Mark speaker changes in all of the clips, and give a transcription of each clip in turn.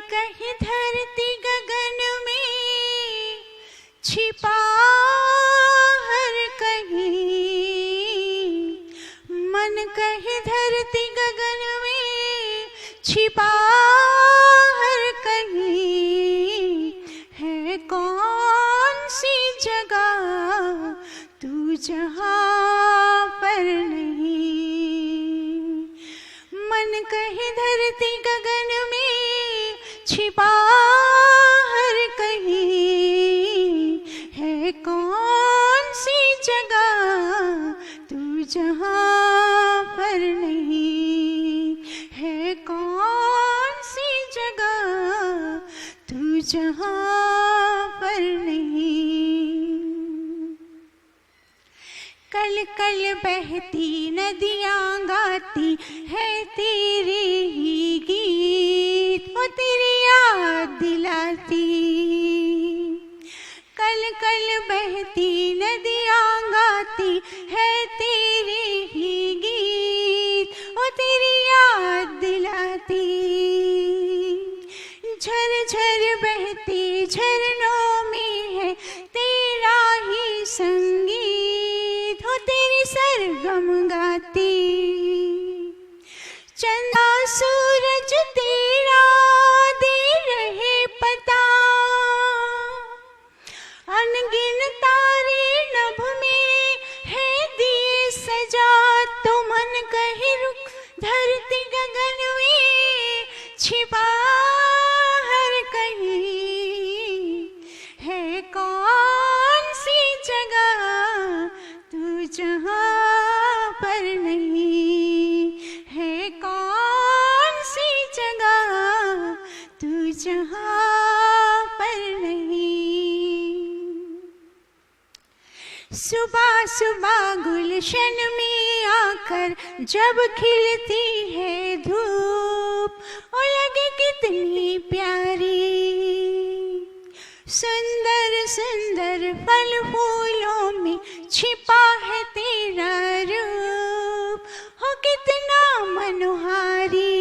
Speaker 1: कहीं धरती गगन में छिपा हर कहीं, मन कहीं धरती गगन में छिपा हर कहीं, है कौन सी जगह तू जहाँ पर नहीं। मन कहीं धरती गगन में छिपा हर कहीं, है कौन सी जगह तू जहाँ पर नहीं, है कौन सी जगह तू जहाँ पर नहीं। कल कल बहती नदियाँ गाती है तेरे ही गीत, वो तेरी याद दिलाती। कल कल बहती नदियाँ गाती है तेरे ही गीत, वो तेरी याद दिलाती। झर झर बहते झरनों में है तेरा ही संगीत, हो तेरी सरगम गाती। चंदा सूरज तेरा दे रहे पता, अनगिन तारे नभ में है दिए सजा। तो मन कहीं रुक धरती गगन में छिपा हर कहीं, है कौन सी जगह तू जहाँ पर नहीं, है कौन सी जगह तू जहाँ पर नहीं। सुबह सुबह गुलशन में आकर जब खिलती है धूप, ओ लगे कितनी प्यारी। सुंदर सुंदर फल फूलों में छिपा है तेरा रूप, हो कितना मनोहारी।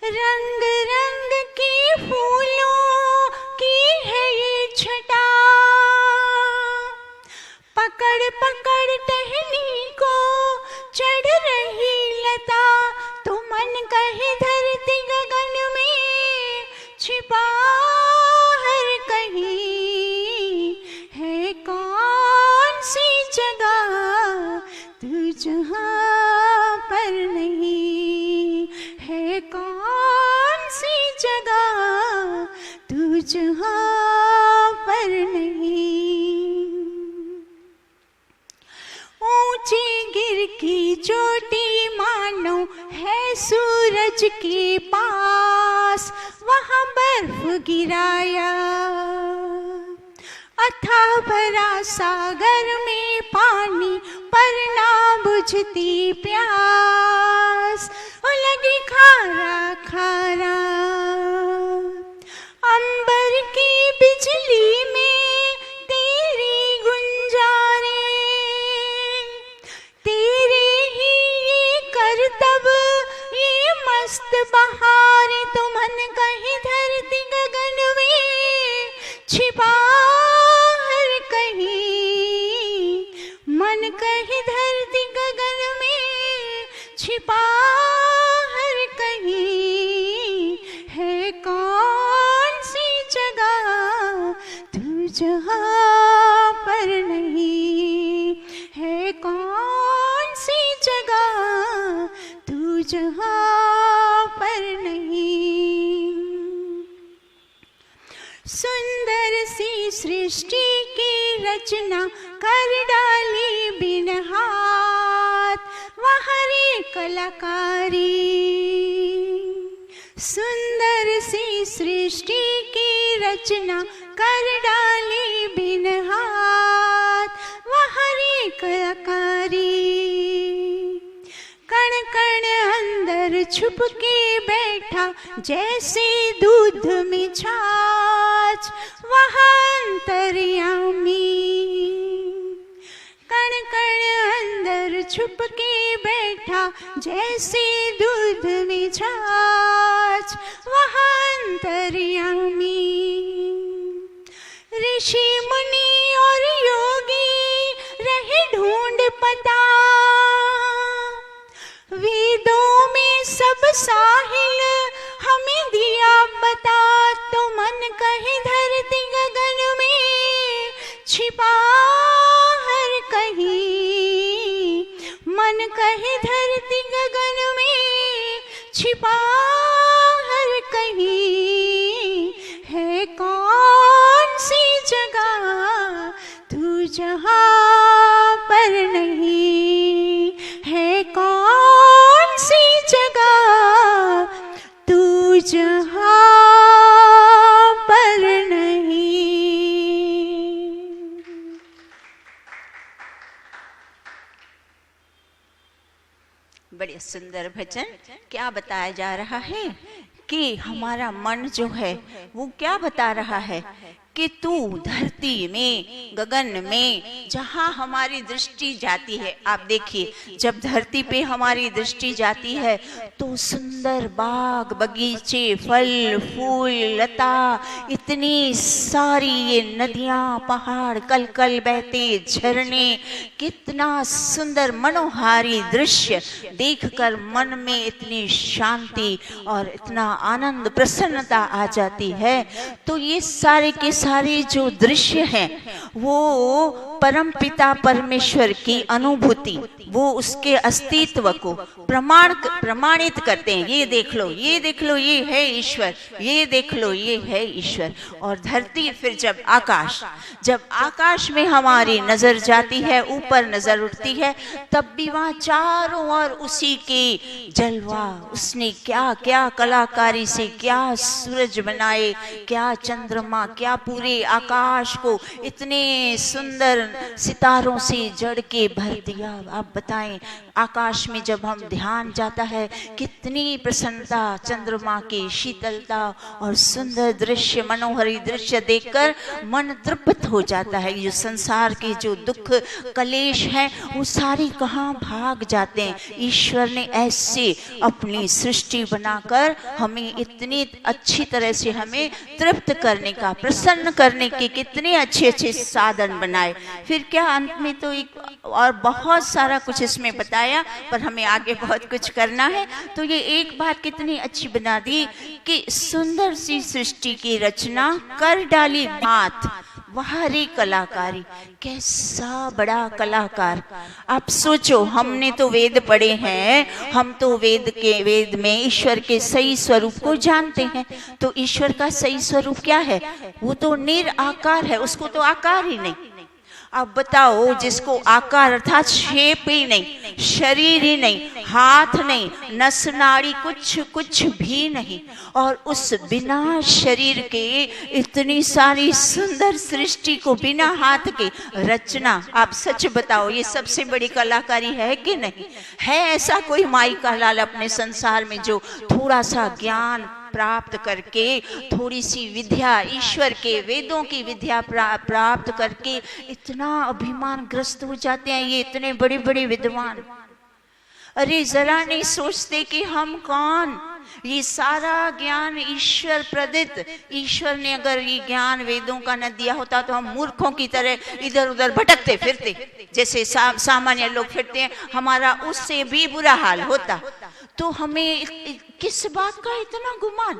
Speaker 1: रंग रंग के फूलों की है ये छटा, पकड़ पकड़ टहनी को चढ़ रही लता। तो मन कहे धरती गगन में छिपा हर कहीं, है कौन सी जगह तू जहाँ पर नहीं, है कौन सी जगह तू जहाँ पर नहीं। ऊंची गिर की चोटी मानो है सूरज के पास, वहाँ बर्फ गिराया। अथाह भरा सागर में पानी पर ना बुझती प्यास, ओ लगी खारा खारा। अंबर की बिजली में तेरी गुंजारें, तेरे ही ये करतब ये मस्त बहारें। तो मन कहीं धरती गगन में छिपा हर कहीं, मन कहीं धरती गगन में छिपा हर कहीं, है कौन सी जगह तू जहाँ पर नहीं, है कौन सी जगह तू जहाँ पर नहीं। सुंदर सी सृष्टि की रचना कर डाली बिन हाथ, वहाँ रे कलाकारी। सुंदर सी सृष्टि की रचना कर डाली बिन हाथ, वहाँ रे कलाकारी। कण कण अंदर छुप के बैठा जैसे दूध में छाछ, वहाँ अंतर्यामी। कण कण अंदर छुप के बैठा जैसे दूध में छाछ, वहाँ अंतर्यामी। ऋषि मुनि और योगी रहे ढूंढ पता, वेदों में सब साहिल हमें दिया बता। तो मन कहे धरती गगन में छिपा हर कहीं, मन कहे धरती गगन में छिपा हर कहीं। है कौन सी जगह तू जहाँ पर नहीं, है कौन सी जगह तू जहाँ पर नहीं।
Speaker 2: बड़े सुंदर भजन। क्या बताया जा रहा है कि हमारा मन जो है वो क्या बता रहा है कि तू धरती में, गगन में, जहाँ हमारी दृष्टि जाती है, आप देखिए जब धरती पे हमारी दृष्टि जाती है तो सुंदर बाग बगीचे, फल फूल लता, इतनी सारी ये नदियाँ पहाड़, कल कल बहते झरने, कितना सुंदर मनोहारी दृश्य देखकर मन में इतनी शांति और इतना आनंद, प्रसन्नता आ जाती है। तो ये सारे के सारे जो दृश्य हैं वो परमपिता परमेश्वर की अनुभूति, वो उसके अस्तित्व को प्रमाणित करते हैं। ये देख लो, ये देख लो, ये है ईश्वर, ये देख लो, ये है ईश्वर। और धरती, फिर जब आकाश में हमारी नजर जाती है, ऊपर नजर उठती है, तब भी वहाँ चारों ओर उसी के जलवा, उसने क्या क्या कलाकारी से क्या सूरज बनाए, क्या चंद्रमा, क्या पूरे आकाश को इतने सुंदर सितारों से जड़ के भर दिया। आप बताएं, आकाश में जब हम ध्यान जाता है कितनी प्रसन्नता, चंद्रमा की शीतलता और सुंदर दृश्य, मनोहरी दृश्य देखकर मन तृप्त हो जाता है। ये संसार के जो दुख कलेश हैं वो सारे कहाँ भाग जाते हैं। ईश्वर ने ऐसे अपनी सृष्टि बनाकर हमें इतनी अच्छी तरह से हमें तृप्त करने का, प्रसन्न करने के कितने अच्छे अच्छे साधन बनाए। फिर क्या, अंत में तो एक और बहुत सारा कुछ इसमें बताया, पर हमें आगे बहुत कुछ करना है। तो ये एक बात कितनी अच्छी बना दी कि सुंदर सी सृष्टि की रचना कर डाली हाथ, बाहरी कलाकारी। कैसा बड़ा कलाकार। आप सोचो, हमने तो वेद पढ़े हैं, हम तो वेद में ईश्वर के सही स्वरूप को जानते हैं। तो ईश्वर का सही स्वरूप क्या है? वो तो निराकार है, उसको तो आकार ही नहीं। अब बताओ, जिसको आकार अर्थात शेप ही नहीं, शरीर ही नहीं, हाथ नहीं, नस नाड़ी कुछ भी नहीं, और उस बिना शरीर के इतनी सारी सुंदर सृष्टि को बिना हाथ के रचना, आप सच बताओ ये सबसे बड़ी कलाकारी है कि नहीं? है ऐसा कोई माई का लाल अपने संसार में जो थोड़ा सा ज्ञान प्राप्त करके, थोड़ी सी विद्या, ईश्वर के वेदों की विद्या प्राप्त करके इतना अभिमान ग्रस्त हो जाते हैं ये इतने बड़े बड़े विद्वान? अरे जरा नहीं सोचते कि हम कौन? ये सारा ज्ञान ईश्वर प्रदत्त। ईश्वर ने अगर ये ज्ञान वेदों का न दिया होता तो हम मूर्खों की तरह इधर उधर भटकते फिरते, जैसे सामान्य लोग फिरते हैं, हमारा उससे भी बुरा हाल होता। तो हमें किस बात का इतना गुमान?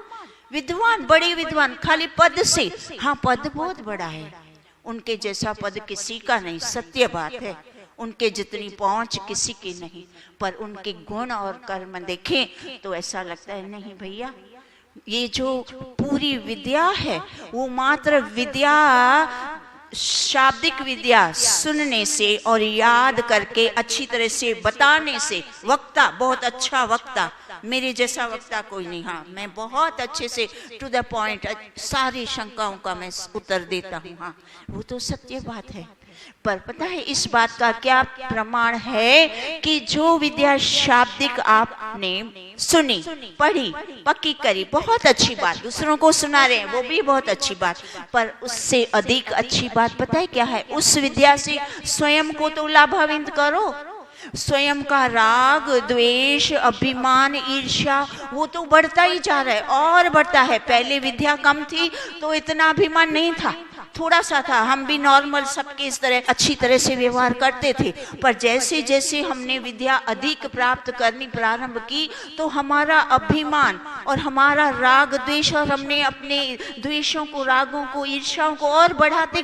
Speaker 2: विद्वान, बड़े विद्वान, खाली पद से, हाँ पद बहुत बड़ा है, उनके जैसा पद किसी का नहीं, सत्य बात है, उनके जितनी पहुंच किसी की नहीं, पर उनके गुण और कर्म देखें तो ऐसा लगता है नहीं भैया, ये जो पूरी विद्या है वो मात्र विद्या, शाब्दिक विद्या सुनने से और याद करके अच्छी तरह से बताने से, वक्ता, बहुत अच्छा वक्ता, मेरे जैसा वक्ता कोई नहीं, हाँ मैं बहुत अच्छे से टू द पॉइंट सारी शंकाओं का मैं उत्तर देता हूँ, हाँ वो तो सत्य बात है। पर पता है इस बात का क्या प्रमाण है कि जो विद्या शाब्दिक आपने सुनी, पढ़ी, पक्की करी, बहुत अच्छी बात, दूसरों को सुना रहे हैं वो भी बहुत अच्छी बात, पर उससे अधिक अच्छी बात पता है क्या है? उस विद्या से स्वयं को तो लाभान्वित करो। स्वयं का राग, द्वेष, अभिमान, ईर्ष्या वो तो बढ़ता ही जा रहा है और बढ़ता है। पहले विद्या कम थी तो इतना अभिमान नहीं था, थोड़ा सा था, हम भी नॉर्मल सबके इस तरह अच्छी तरह से व्यवहार करते थे। पर जैसे जैसे हमने विद्या अधिक प्राप्त करनी प्रारंभ की तो हमारा अभिमान और हमारा राग द्वेष, और हमने अपने द्वेषों को, रागों को, ईर्ष्याओं को और बढ़ाते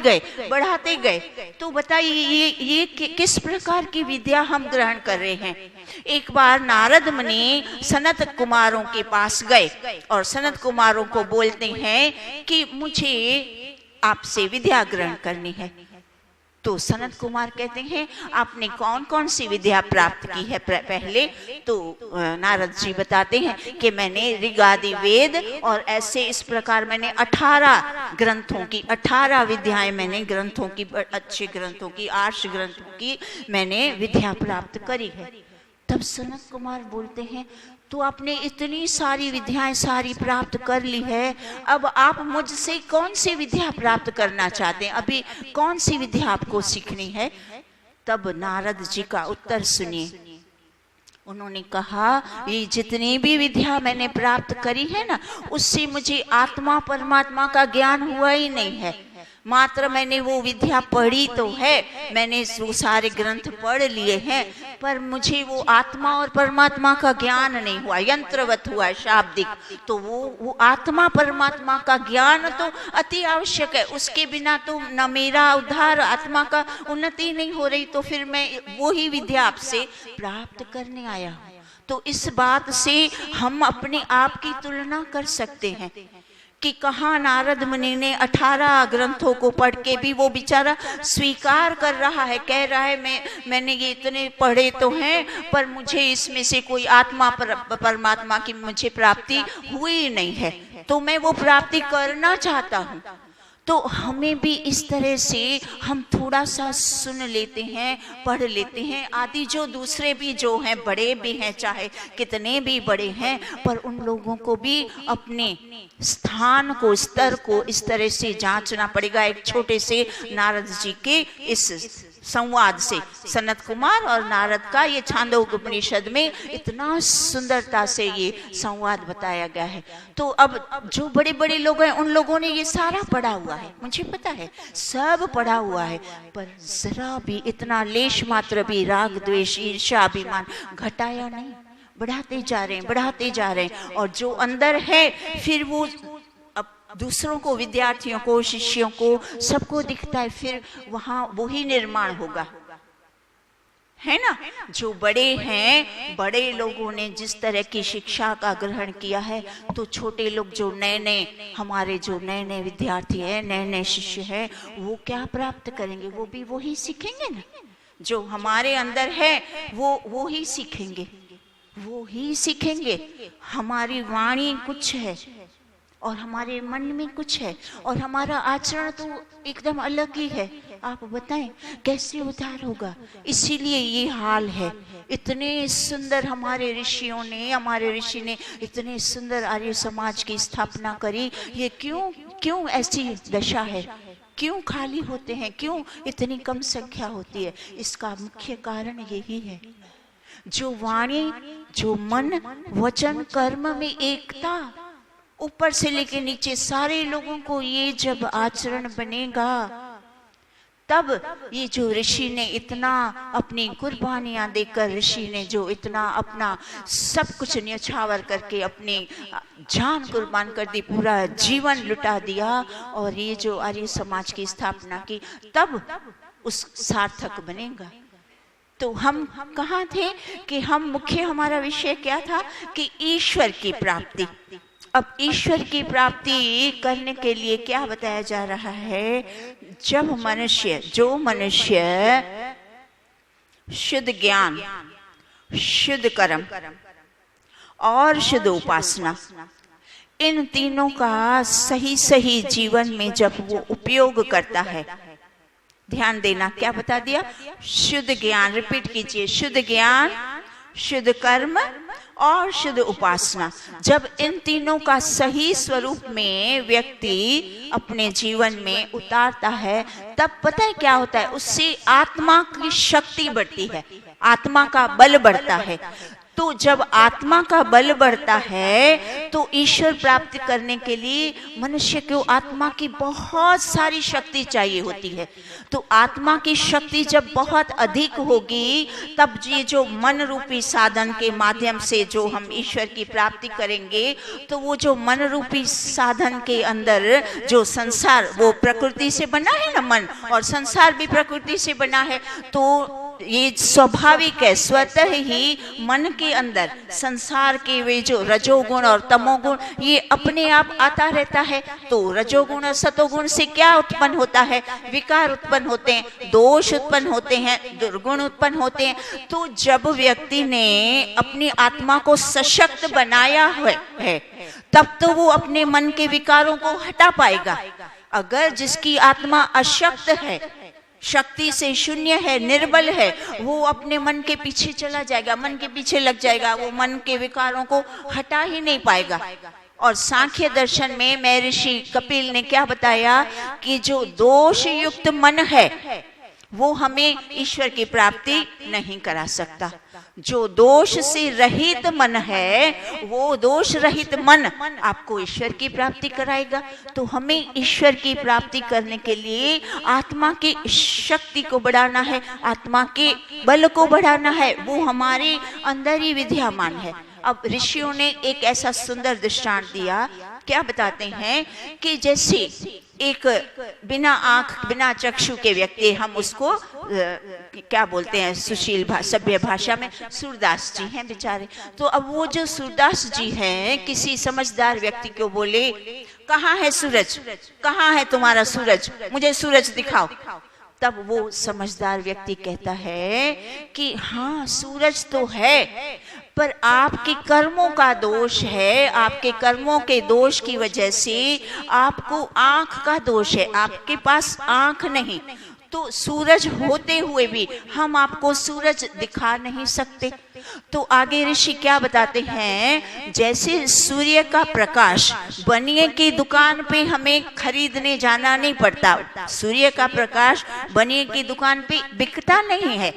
Speaker 2: गए। तो बताइए ये किस प्रकार की विद्या हम ग्रहण कर रहे हैं। एक बार नारद मुनि सनत कुमारों के पास गए और सनत कुमारों को बोलते हैं कि मुझे आपसे विद्या ग्रहण करनी है। तो सनत कुमार कहते हैं आपने कौन कौन सी विद्या प्राप्त की है पहले। तो नारद जी बताते हैं कि मैंने ऋगादि वेद और ऐसे इस प्रकार मैंने 18 ग्रंथों की 18 विद्याएं मैंने ग्रंथों की, अच्छे ग्रंथों की, आर्ष ग्रंथों की मैंने विद्या प्राप्त करी है। तब सनत कुमार बोलते हैं तो आपने इतनी सारी विद्याएं सारी प्राप्त कर ली है, अब आप मुझसे कौन सी विद्या प्राप्त करना चाहते हैं, अभी कौन सी विद्या आपको सीखनी है। तब नारद जी का उत्तर सुनिए। उन्होंने कहा ये जितनी भी विद्या मैंने प्राप्त करी है ना, उससे मुझे आत्मा परमात्मा का ज्ञान हुआ ही नहीं है। मात्र मैंने वो विद्या पढ़ी तो है, मैंने वो सारे ग्रंथ पढ़ लिए हैं, पर मुझे वो आत्मा और परमात्मा का ज्ञान नहीं हुआ, यंत्रवत हुआ, शाब्दिक। तो वो आत्मा परमात्मा का ज्ञान तो अति आवश्यक है, उसके बिना तो न मेरा उद्धार, आत्मा का उन्नति नहीं हो रही। तो फिर मैं वो ही विद्या आपसे प्राप्त करने आया हूँ। तो इस बात से हम अपने आप की तुलना कर सकते हैं कि कहाँ नारद मुनि ने 18 ग्रंथों को पढ़ के भी वो बेचारा स्वीकार कर रहा है, कह रहा है मैंने ये इतने पढ़े तो हैं, पर मुझे इसमें से कोई आत्मा परमात्मा की मुझे प्राप्ति हुई नहीं है, तो मैं वो प्राप्ति करना चाहता हूँ। तो हमें भी इस तरह से हम थोड़ा सा सुन लेते हैं, पढ़ लेते हैं आदि, जो दूसरे भी जो हैं, बड़े भी हैं, चाहे कितने भी बड़े हैं, पर उन लोगों को भी अपने स्थान को, स्तर को इस तरह से जांचना पड़ेगा। एक छोटे से नारद जी के इस संवाद से सनत कुमार और नारद का ये छांदोग्य उपनिषद में इतना सुंदरता से ये संवाद बताया गया है। तो अब जो बड़े बड़े लोग हैं उन लोगों ने ये सारा पढ़ा हुआ है, मुझे पता है सब पढ़ा हुआ है, पर जरा भी इतना लेश मात्र भी राग द्वेष ईर्ष्या अभिमान घटाया नहीं, बढ़ाते जा रहे हैं। और जो अंदर है फिर वो दूसरों को, विद्यार्थियों को, शिष्यों को, सबको दिखता है, फिर वहां वही निर्माण होगा, है ना। जो बड़े हैं, बड़े लोगों ने जिस तरह की शिक्षा का ग्रहण किया है, तो छोटे लोग जो नए हमारे जो नए विद्यार्थी हैं, नए शिष्य हैं, वो क्या प्राप्त करेंगे, वो भी वही सीखेंगे ना। जो हमारे अंदर है वो ही सीखेंगे। हमारी वाणी कुछ है और हमारे मन में कुछ है और हमारा आचरण तो एकदम अलग ही है। आप बताएं कैसे उद्धार होगा। इसीलिए ये हाल है। इतने सुंदर हमारे ऋषि ने इतने सुंदर आर्य समाज की स्थापना करी। ये क्यों ऐसी दशा है, क्यों खाली होते हैं, क्यों इतनी कम संख्या होती है? इसका मुख्य कारण यही है, जो वाणी, जो मन, वचन, कर्म में एकता, ऊपर से लेके नीचे सारे लोगों को ये जब आचरण बनेगा, तब ये जो ऋषि ने इतना अपनी कुर्बानियां देकर, ऋषि ने जो इतना अपना सब कुछ न्यौछावर करके अपनी जान कुर्बान कर दी, पूरा जीवन लुटा दिया और ये जो आर्य समाज की स्थापना की, तब उस सार्थक बनेगा। तो हम कहाँ थे कि हमारा विषय क्या था कि ईश्वर की प्राप्ति। अब ईश्वर की प्राप्ति करने के लिए क्या बताया जा रहा है? जब जो मनुष्य शुद्ध ज्ञान, शुद्ध कर्म और शुद्ध उपासना, इन तीनों का सही जीवन में जब वो उपयोग करता है, ध्यान देना क्या बता दिया? शुद्ध ज्ञान, रिपीट कीजिए, शुद्ध ज्ञान, शुद्ध कर्म और शुद्ध उपासना। जब इन तीनों का सही स्वरूप में व्यक्ति अपने जीवन में उतारता है, तब पता है क्या होता है? उससे आत्मा की शक्ति बढ़ती है। आत्मा का बल बढ़ता है। तो जब आत्मा का बल बढ़ता है तो ईश्वर प्राप्ति करने के लिए मनुष्य को आत्मा की बहुत सारी शक्ति चाहिए होती है। तो आत्मा की शक्ति जब बहुत अधिक होगी तब ये जो मन रूपी साधन के माध्यम से जो हम ईश्वर की प्राप्ति करेंगे, तो वो जो मन रूपी साधन के अंदर जो संसार, वो प्रकृति से बना है ना मन, और संसार भी प्रकृति से बना है। तो ये स्वाभाविक है, स्वतः ही मन के अंदर संसार के वे जो रजोगुण और तमोगुण ये अपने आप आता रहता है। तो रजोगुण और सतोगुण से क्या उत्पन्न होता है? विकार उत्पन्न होते हैं, दोष उत्पन्न होते हैं, दुर्गुण उत्पन्न होते हैं। तो जब व्यक्ति ने अपनी आत्मा को सशक्त बनाया है तब तो वो अपने मन के विकारों को हटा पाएगा। अगर जिसकी आत्मा अशक्त है, शक्ति से शून्य है, निर्बल है, वो अपने मन के पीछे चला जाएगा, मन के पीछे लग जाएगा, वो मन के विकारों को हटा ही नहीं पाएगा। और सांख्य दर्शन में महर्षि कपिल ने क्या बताया कि जो दोष युक्त मन है वो हमें ईश्वर की प्राप्ति नहीं करा सकता। जो दोष से रहित मन है, वो दोष रहित मन आपको ईश्वर की प्राप्ति कराएगा। तो हमें ईश्वर की प्राप्ति करने के लिए आत्मा की शक्ति को बढ़ाना है, आत्मा के बल को बढ़ाना है, वो हमारे अंदर ही विद्यमान है। अब ऋषियों ने एक ऐसा सुंदर दृष्टांत दिया, क्या बताते हैं कि जैसे एक बिना आंख बिना चक्षु के व्यक्ति, हम उसको क्या बोलते हैं सुशील सभ्य भाषा में सूरदास जी हैं बेचारे। तो अब वो जो सूरदास जी हैं किसी समझदार व्यक्ति को बोले, कहाँ है सूरज, कहाँ है तुम्हारा सूरज, मुझे सूरज दिखाओ। तब वो समझदार व्यक्ति कहता है कि हाँ सूरज तो है, पर आपके कर्मों का दोष है, आपके कर्मों के दोष की वजह से आपको आंख का दोष है, आपके पास आंख नहीं। तो सूरज होते हुए भी हम आपको सूरज दिखा नहीं सकते। तो आगे ऋषि क्या बताते हैं, जैसे सूर्य का प्रकाश बनिए की दुकान पे हमें खरीदने जाना नहीं पड़ता, सूर्य का प्रकाश बनिए की दुकान पे बिकता नहीं है।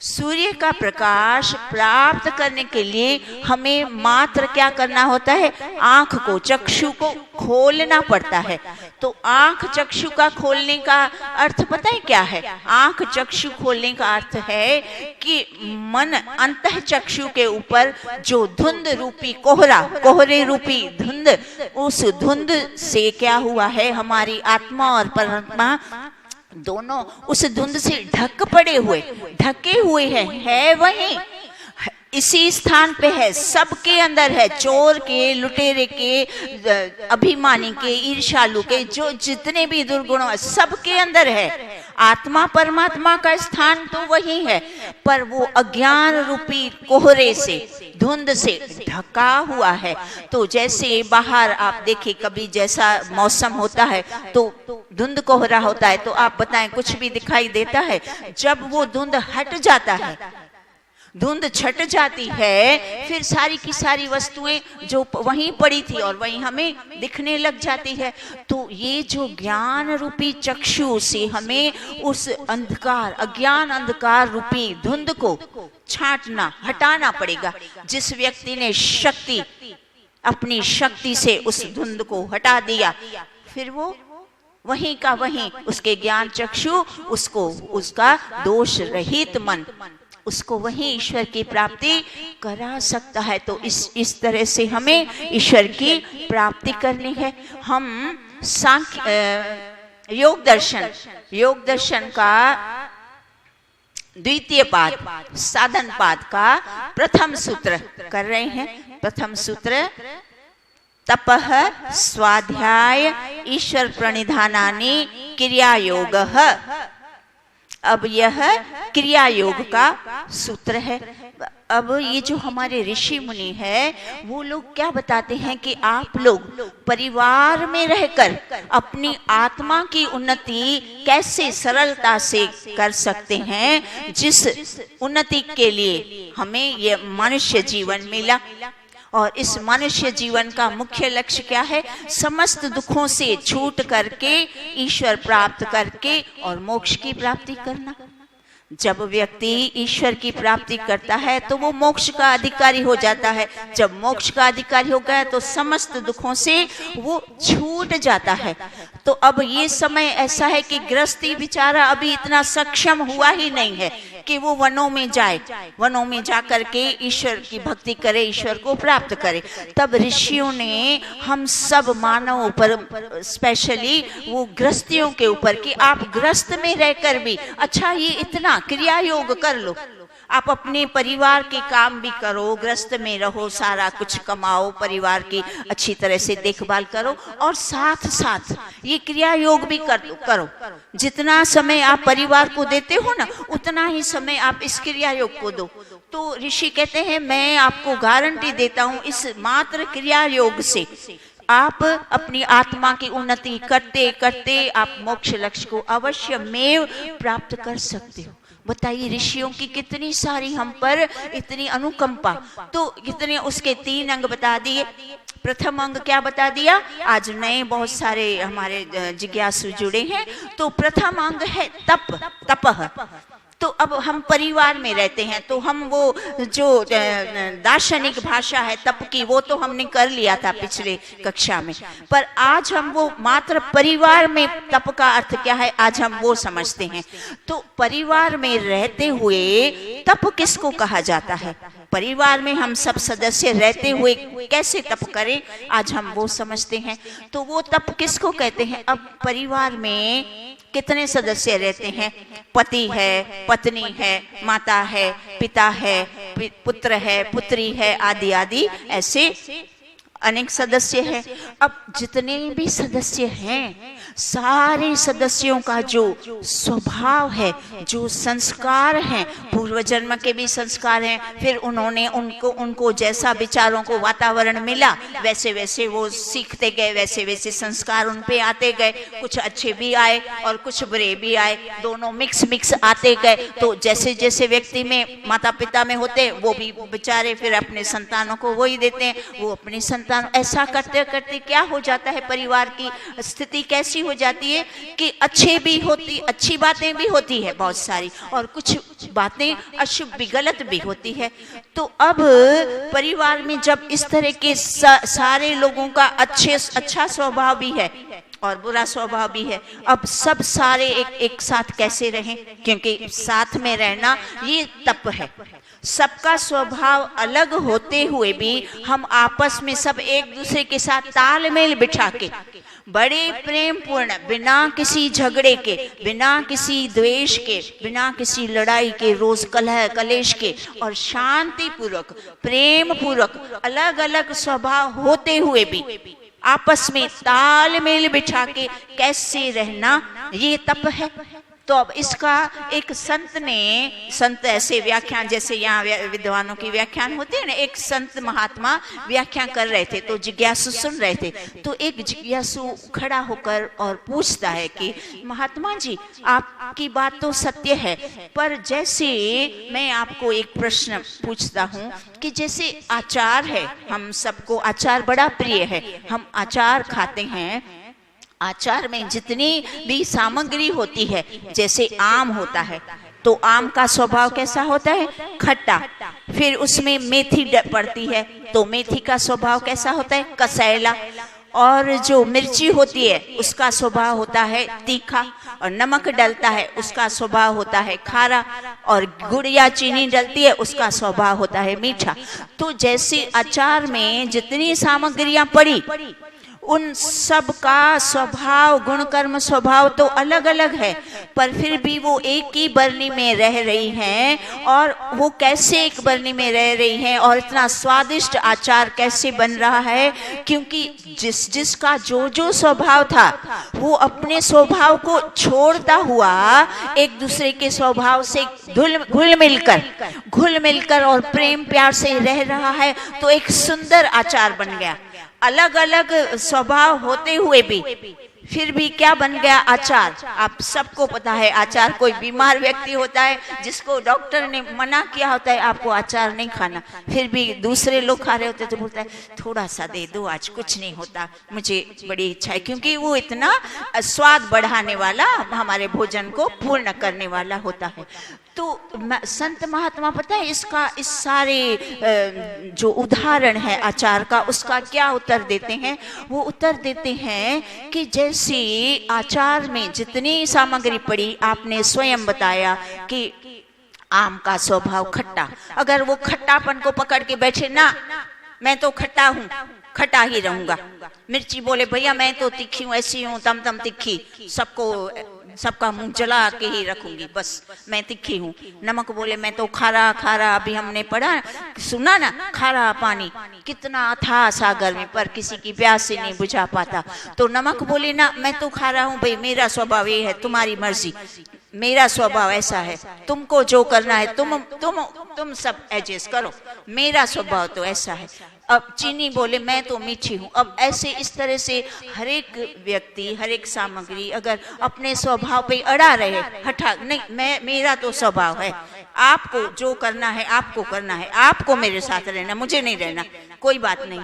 Speaker 2: सूर्य का प्रकाश प्राप्त करने के लिए हमें मात्र क्या करना होता है, आंख को, चक्षु को खोलना पड़ता है। तो आंख चक्षु का खोलने का अर्थ पता है क्या है? आंख चक्षु खोलने का अर्थ है कि मन अंतः चक्षु के ऊपर जो धुंध रूपी कोहरा, कोहरे रूपी धुंध, उस धुंध से क्या हुआ है, हमारी आत्मा और परमात्मा दोनों उस धुंध से ढके हुए है वहीं, इसी स्थान पे है, सबके अंदर है, चोर के, लुटेरे के, अभिमानी के, ईर्ष्यालु के, जो जितने भी दुर्गुण सबके अंदर है। आत्मा परमात्मा का स्थान तो वही है, पर वो अज्ञान रूपी कोहरे से, धुंध से ढका हुआ है। तो जैसे बाहर आप देखिए कभी जैसा मौसम होता है तो धुंध कोहरा होता है, तो आप बताएं कुछ भी दिखाई देता है? जब वो धुंध हट जाता है, धुंध छट जाती है, फिर सारी की सारी वस्तुएं जो वहीं पड़ी थी और वहीं हमें दिखने लग जाती है। तो ये जो ज्ञान रूपी चक्षु से हमें उस अंधकार, अज्ञान अंधकार रूपी धुंध को छांटना, हटाना पड़ेगा। जिस व्यक्ति ने शक्ति, अपनी शक्ति से उस धुंध को हटा दिया, फिर वो वहीं का वहीं उसके ज्ञान चक्षु, उसको उसका दोष रहित मन, उसको वहीं ईश्वर की प्राप्ति करा सकता है। तो इस तरह से हमें ईश्वर की प्राप्ति करनी है। हम योग दर्शन का द्वितीय पाद, साधन पाद का प्रथम सूत्र कर रहे हैं। प्रथम सूत्र, तपः स्वाध्याय ईश्वर प्रणिधानानि क्रिया योगः। अब यह क्रिया योग का सूत्र है। अब ये जो हमारे ऋषि मुनि है वो लोग क्या बताते हैं कि आप लोग परिवार में रहकर अपनी आत्मा की उन्नति कैसे सरलता से कर सकते हैं, जिस उन्नति के लिए हमें ये मनुष्य जीवन मिला। और इस मनुष्य जीवन का मुख्य लक्ष्य क्या है? समस्त दुखों से छूट करके ईश्वर प्राप्त करके और मोक्ष की प्राप्ति करना। जब व्यक्ति ईश्वर की प्राप्ति करता है तो वो मोक्ष का अधिकारी हो जाता है। जब मोक्ष का अधिकारी हो गया तो समस्त दुखों से वो छूट जाता है। तो अब ये समय ऐसा है कि गृहस्थी बेचारा अभी इतना सक्षम हुआ ही नहीं है कि वो वनों में जाए, वनों में जा करके ईश्वर की भक्ति करे, ईश्वर को प्राप्त करे। तब ऋषियों ने हम सब मानव ऊपर, स्पेशली वो गृहस्थियों के ऊपर, कि आप गृहस्थ में रहकर भी अच्छा ये इतना क्रिया योग कर लो, आप अपने परिवार के काम भी करो, गृहस्थ में रहो, सारा कुछ कमाओ, परिवार की अच्छी तरह से देखभाल करो और साथ साथ ये क्रिया योग भी करो। जितना समय आप परिवार को देते हो ना, उतना ही समय आप इस क्रिया योग को दो। तो ऋषि कहते हैं मैं आपको गारंटी देता हूँ, इस मात्र क्रिया योग से आप अपनी आत्मा की उन्नति करते करते आप मोक्ष लक्ष्य को अवश्य में प्राप्त कर सकते हो। बताइए ऋषियों की कितनी सारी हम पर इतनी अनुकंपा। तो कितने उसके 3 अंग बता दिए। प्रथम अंग क्या बता दिया, आज नए बहुत सारे हमारे जिज्ञासु जुड़े हैं। तो प्रथम अंग है तपह। तो अब हम परिवार में रहते हैं तो हम वो जो दार्शनिक भाषा है तप की, वो तो हमने कर लिया था पिछले कक्षा में, पर आज हम वो मात्र परिवार में तप का अर्थ क्या है आज हम वो समझते हैं। तो परिवार में रहते हुए तप किसको कहा जाता है, परिवार में हम सब सदस्य रहते हुए कैसे तप करें आज हम वो समझते हैं। तो वो तप किसको कहते हैं। अब परिवार में कितने सदस्य रहते हैं, पति है, पत्नी है, माता है, पिता है, पुत्र है, पुत्री है, आदि आदि ऐसे अनेक सदस्य हैं। अब जितने भी सदस्य हैं, सारे सदस्यों का जो स्वभाव है, जो संस्कार हैं, पूर्व जन्म के भी संस्कार हैं, फिर उन्होंने उनको जैसा विचारों को वातावरण मिला वैसे वैसे वो सीखते गए, वैसे वैसे संस्कार उन पे आते गए। कुछ अच्छे भी आए और कुछ बुरे भी आए, दोनों मिक्स आते गए। तो जैसे जैसे व्यक्ति में माता पिता में होते, वो भी बेचारे फिर अपने संतानों को वही देते हैं, वो अपनी संतान। ऐसा करते करते क्या हो जाता है, परिवार की स्थिति कैसी हो जाती है कि अच्छी बातें भी होती है बहुत सारी, और कुछ बातें अशुभ भी, गलत भी होती है। तो अब परिवार में जब इस तरह के सारे लोगों का अच्छा स्वभाव भी है और बुरा स्वभाव भी है, अब सब सारे एक साथ कैसे रहें, क्योंकि साथ में रहना ये तप है। सबका स्वभाव अलग होते हुए भी हम आपस में सब एक दूसरे के साथ तालमेल बिठा के बड़े प्रेम पूर्ण, बिना किसी झगड़े के, बिना किसी द्वेष के, बिना किसी लड़ाई के, रोज कलह कलेश के, और शांति पूर्वक प्रेम पूर्वक अलग अलग स्वभाव होते हुए भी आपस में तालमेल बिठा के कैसे रहना, ये तप है। तो अब इसका एक संत ऐसे व्याख्यान, जैसे यहाँ विद्वानों की व्याख्यान होते हैं ना, एक संत महात्मा व्याख्यान कर रहे थे तो जिज्ञासु सुन रहे थे। तो एक जिज्ञासु खड़ा होकर और पूछता है कि महात्मा जी आपकी बात तो सत्य है, पर जैसे मैं आपको एक प्रश्न पूछता हूँ कि जैसे आचार है, हम सबको आचार बड़ा प्रिय है, हम आचार खाते हैं, आचार में जितनी भी सामग्री होती है, जैसे आम होता है तो आम का स्वभाव कैसा होता है, खट्टा। फिर उसमें मेथी पड़ती है तो मेथी का स्वभाव कैसा होता है, कसैला। और जो मिर्ची होती है उसका स्वभाव होता है तीखा, और नमक डलता है उसका स्वभाव होता है खारा, और गुड़ या चीनी डलती है उसका स्वभाव होता है मीठा। तो जैसे अचार में जितनी सामग्रियां पड़ी, उन सब का स्वभाव, गुण कर्म स्वभाव तो अलग अलग है, पर फिर भी वो एक ही बरनी में रह रही हैं। और वो कैसे एक बरनी में रह रही हैं और इतना स्वादिष्ट आचार कैसे बन रहा है, क्योंकि जिसका जो स्वभाव था वो अपने स्वभाव को छोड़ता हुआ एक दूसरे के स्वभाव से घुल मिलकर और प्रेम प्यार से रह रहा है। तो एक सुंदर आचार बन गया। अलग अलग स्वभाव होते हुए भी फिर भी क्या बन गया, आचार। आप सबको पता है आचार, कोई बीमार व्यक्ति होता है जिसको डॉक्टर ने मना किया होता है आपको आचार नहीं खाना, फिर भी दूसरे लोग खा रहे होते तो बोलता है थोड़ा सा दे दो, आज कुछ नहीं होता, मुझे बड़ी इच्छा है, क्योंकि वो इतना स्वाद बढ़ाने वाला, हमारे भोजन को पूर्ण करने वाला होता है। तो संत महात्मा पता है इसका, इस सारे जो उदाहरण है आचार का, उसका क्या उत्तर देते हैं? वो उत्तर देते हैं कि जैसे आचार में जितनी सामग्री पड़ी, आपने स्वयं बताया कि आम का स्वभाव खट्टा, अगर वो खट्टापन को पकड़ के बैठे ना, मैं तो खट्टा हूँ, खट्टा ही रहूंगा। मिर्ची बोले भैया मैं तो तीखी हूँ, ऐसी हूँ, तम तीखी, सबका मुंह जला के ही रखूंगी, बस मैं तीखी हूँ। नमक बोले मैं तो खारा, अभी हमने पढ़ा सुना ना, खारा पानी कितना अथाह सागर में, पर किसी की प्यास से नहीं बुझा पाता। तो नमक बोले ना मैं तो खारा हूँ, भाई मेरा स्वभाव ये है, तुम्हारी मर्जी, मेरा स्वभाव ऐसा है, तुमको जो करना है तुम सब एडजस्ट करो, मेरा स्वभाव तो ऐसा है। अब चीनी बोले मैं तो मीठी हूँ। अब ऐसे इस तरह से हर एक व्यक्ति, हर एक सामग्री अगर अपने स्वभाव पे अड़ा रहे, हटा नहीं, मेरा तो स्वभाव है, आपको जो करना है आपको करना है, आपको मेरे साथ रहना, मुझे नहीं रहना, कोई बात नहीं।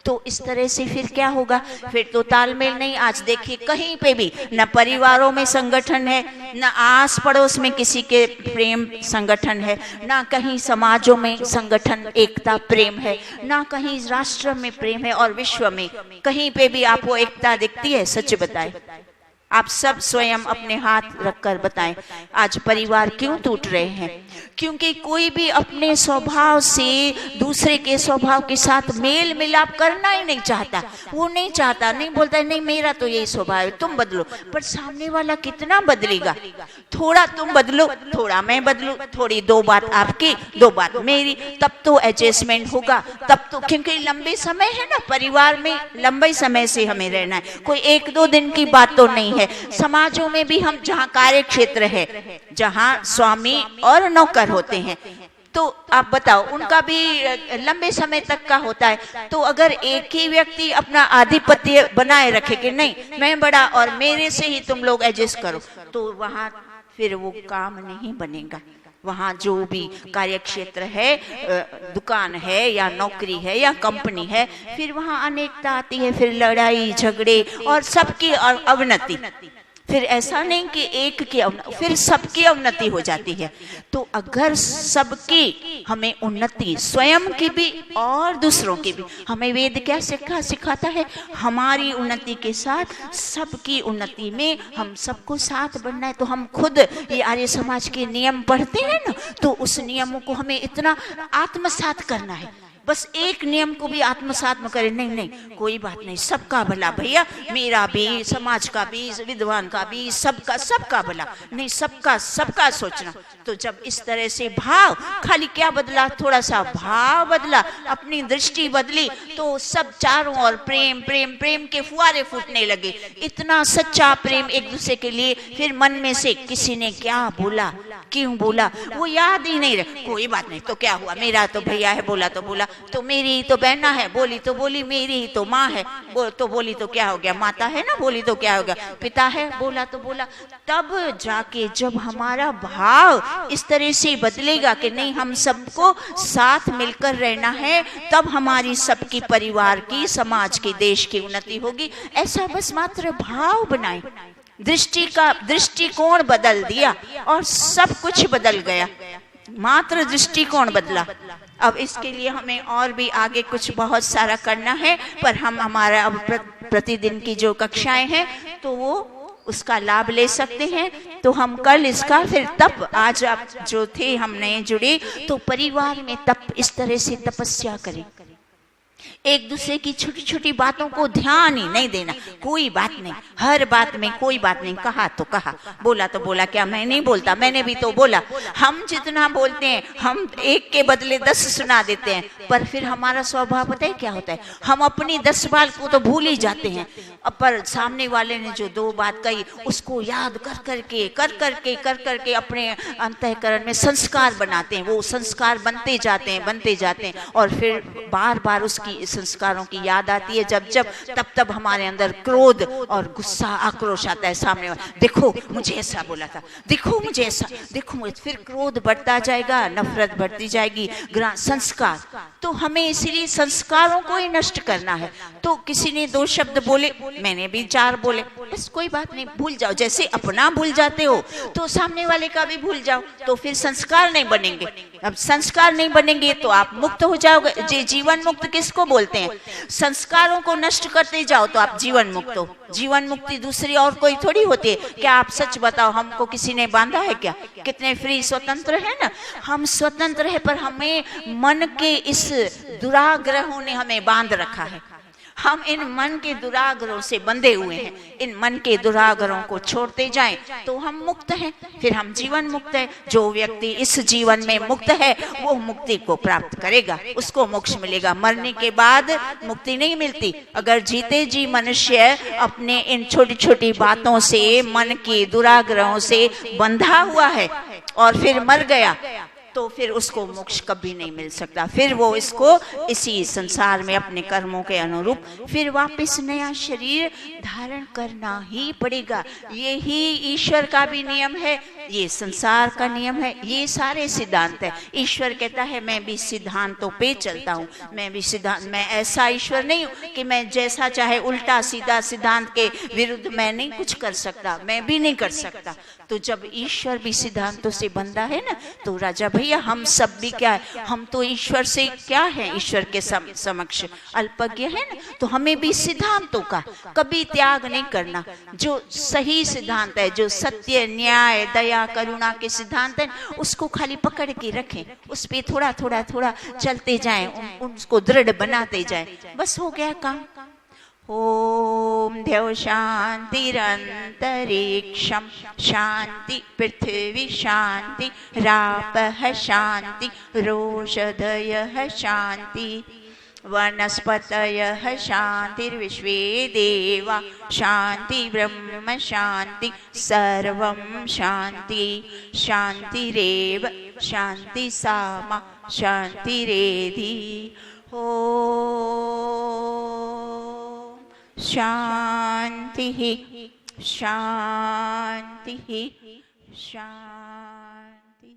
Speaker 2: तो इस तरह से फिर क्या होगा? फिर तो तालमेल नहीं। आज देखिए कहीं पे भी न परिवारों में संगठन है, न आस पड़ोस में किसी के प्रेम संगठन है, न कहीं समाजों में संगठन, एकता, प्रेम है, न कहीं राष्ट्र में प्रेम है, और विश्व में कहीं पे भी आपको एकता दिखती है? सच बताएं, आप सब स्वयं अपने हाथ रखकर बताएं, आज परिवार क्यों टूट रहे हैं? क्योंकि कोई भी अपने स्वभाव से दूसरे के स्वभाव के साथ मेल मिलाप करना ही नहीं चाहता। वो नहीं चाहता, नहीं बोलता नहीं मेरा तो यही स्वभाव है, तुम बदलो। पर सामने वाला कितना बदलेगा? थोड़ा तुम बदलो, थोड़ा मैं बदलूं, थोड़ी दो बात आपकी, दो बात मेरी, तब तो एडजस्टमेंट होगा। तब तो, क्योंकि लंबे समय है ना, परिवार में लंबे समय से हमें रहना है, कोई एक दो दिन की बात तो नहीं है। समाजों में भी हम जहाँ कार्य क्षेत्र है, जहाँ स्वामी और नौकर होते हैं, तो आप बताओ उनका भी लंबे समय तक का होता है। तो अगर एक ही व्यक्ति अपना आधिपत्य बनाए रखे कि नहीं मैं बड़ा और मेरे से ही तुम लोग एडजस्ट करो, तो वहां फिर वो काम नहीं बनेगा। वहाँ जो भी कार्य क्षेत्र है, दुकान है या नौकरी है या कंपनी है, फिर वहाँ अनेकता आती है, फिर लड़ाई झगड़े और सबकी अवनति। फिर ऐसा नहीं कि एक की फिर सबकी अवनति हो जाती है। तो अगर सबकी हमें उन्नति, स्वयं की भी और दूसरों की भी, हमें वेद क्या सिखाता है? हमारी उन्नति के साथ सबकी उन्नति में हम सबको साथ बढ़ना है। तो हम खुद ये आर्य समाज के नियम पढ़ते हैं ना, तो उस नियमों को हमें इतना आत्मसात करना है। बस एक नियम को भी आत्मसात में करें, नहीं कोई बात नहीं, सबका भला भैया, मेरा भी, समाज का भी, विद्वान का भी, सबका भला, नहीं सबका सोचना। तो जब इस तरह से भाव, खाली क्या बदला, थोड़ा सा भाव बदला, अपनी दृष्टि बदली, तो सब चारों ओर प्रेम प्रेम प्रेम के फुहारे फूटने लगे। इतना सच्चा प्रेम एक दूसरे के लिए। फिर मन में से किसी ने क्या बोला, क्यों बोला, वो याद ही नहीं रहे, कोई बात नहीं, तो क्या हुआ, मेरा तो भैया है, बोला तो बोला, तो मेरी ही तो बहना है, बोली तो बोली, मेरी ही तो माँ है, तो बोली तो क्या हो गया, माता है ना, बोली तो क्या हो गया, पिता है, बोला तो बोला। तब जाके जब हमारा भाव इस तरह से बदलेगा कि नहीं हम सबको साथ मिलकर रहना है, तब हमारी सबकी परिवार की, समाज की, देश की उन्नति होगी। ऐसा बस मात्र भाव बनाए, दृष्टिकोण बदल दिया और सब कुछ बदल गया, मात्र दृष्टिकोण बदला। अब इसके लिए हमें और भी आगे कुछ बहुत सारा करना है, पर हम हमारा अब प्रतिदिन की जो कक्षाएं हैं तो वो उसका लाभ ले सकते हैं। तो हम कल इसका फिर तप, आज आप जो थे हम नए जुड़े, तो परिवार में तप, इस तरह से तपस्या करें, एक दूसरे की छोटी छोटी बातों को ध्यान ही नहीं देना, कोई बात नहीं, हर बात में कोई बात नहीं, कहा तो कहा, बोला तो बोला, क्या मैं नहीं बोलता, मैंने भी तो बोला। हम जितना बोलते हैं, हम एक के बदले 10 सुना देते हैं, पर फिर हमारा स्वभाव पता है क्या होता है, हम अपनी 10 बात को तो भूल ही जाते हैं, पर सामने वाले ने जो 2 बात कही उसको याद कर करके अपने अंतःकरण में संस्कार बनाते हैं। वो संस्कार बनते जाते हैं और फिर बार बार उसकी संस्कारों की याद आती है। जब तब हमारे अंदर क्रोध और गुस्सा, आक्रोश आता है, सामने वाला देखो मुझे ऐसा बोला था, देखो मुझे ऐसा, देखो मुझे, फिर क्रोध बढ़ता जाएगा, नफरत बढ़ती जाएगी। संस्कार तो हमें इसीलिए संस्कारों को ही नष्ट करना है। तो किसी ने 2 शब्द बोले, मैंने भी 4 बोले, बस कोई बात नहीं, भूल जाओ। जैसे अपना भूल जाते हो तो सामने वाले का भी भूल जाओ, तो फिर संस्कार नहीं बनेंगे। अब संस्कार नहीं बनेंगे तो आप मुक्त हो जाओगे। जी, जीवन मुक्त किसको बोलते हैं? संस्कारों को नष्ट करते जाओ तो आप जीवन मुक्त हो। जीवन मुक्ति दूसरी और कोई थोड़ी होती है। क्या आप सच बताओ, हमको किसी ने बांधा है क्या? कितने फ्री स्वतंत्र है ना, हम स्वतंत्र है, पर हमें मन के इस दुराग्रहों ने हमें बांध रखा है। हम इन मन के दुराग्रहों से बंधे हुए हैं। इन मन के दुराग्रहों को छोड़ते जाएं तो हम मुक्त हैं, फिर हम जीवन मुक्त है। जो व्यक्ति इस जीवन में मुक्त है वो मुक्ति को प्राप्त करेगा, उसको मोक्ष मिलेगा। मरने के बाद मुक्ति नहीं मिलती। अगर जीते जी मनुष्य अपने इन छोटी छोटी बातों से, मन के दुराग्रहों से बंधा हुआ है और फिर मर गया, तो फिर उसको मोक्ष कभी नहीं मिल सकता। फिर वो इसको इसी संसार में अपने कर्मों के अनुरूप फिर वापस नया शरीर धारण करना ही पड़ेगा। यही ईश्वर का भी नियम है, ये संसार का नियम है, ये सारे सिद्धांत है। ईश्वर कहता है मैं भी सिद्धांतों पे चलता हूँ, मैं ऐसा ईश्वर नहीं हूँ कि मैं जैसा चाहे उल्टा सीधा सिद्धांत के विरुद्ध मैं नहीं कुछ कर सकता, मैं भी नहीं कर सकता। तो जब ईश्वर भी सिद्धांतों से बंधा है ना, तो राजा भैया हम सब भी क्या है, हम तो ईश्वर से क्या है, ईश्वर के समक्ष अल्पज्ञ है ना। तो हमें भी सिद्धांतों का कभी त्याग नहीं करना। जो सही सिद्धांत है, जो सत्य, न्याय, दया, करुणा के सिद्धांत है, उसको खाली पकड़ के रखें, उस पे थोड़ा थोड़ा थोड़ा चलते जाएं, उसको दृढ़ बनाते जाएं, बस हो गया काम। ओम द्यौ शांतिरंतरिक्षं शांति, पृथ्वी शांति, रापः शांति, रोषधयः शांति, वनस्पतयः शांतिर्विश्वे देवा शांति, ब्रह्म शांति, सर्वं शांति। शांतिरेव शांति सामा शांतिरेधि। ओम शांति शांति शांति।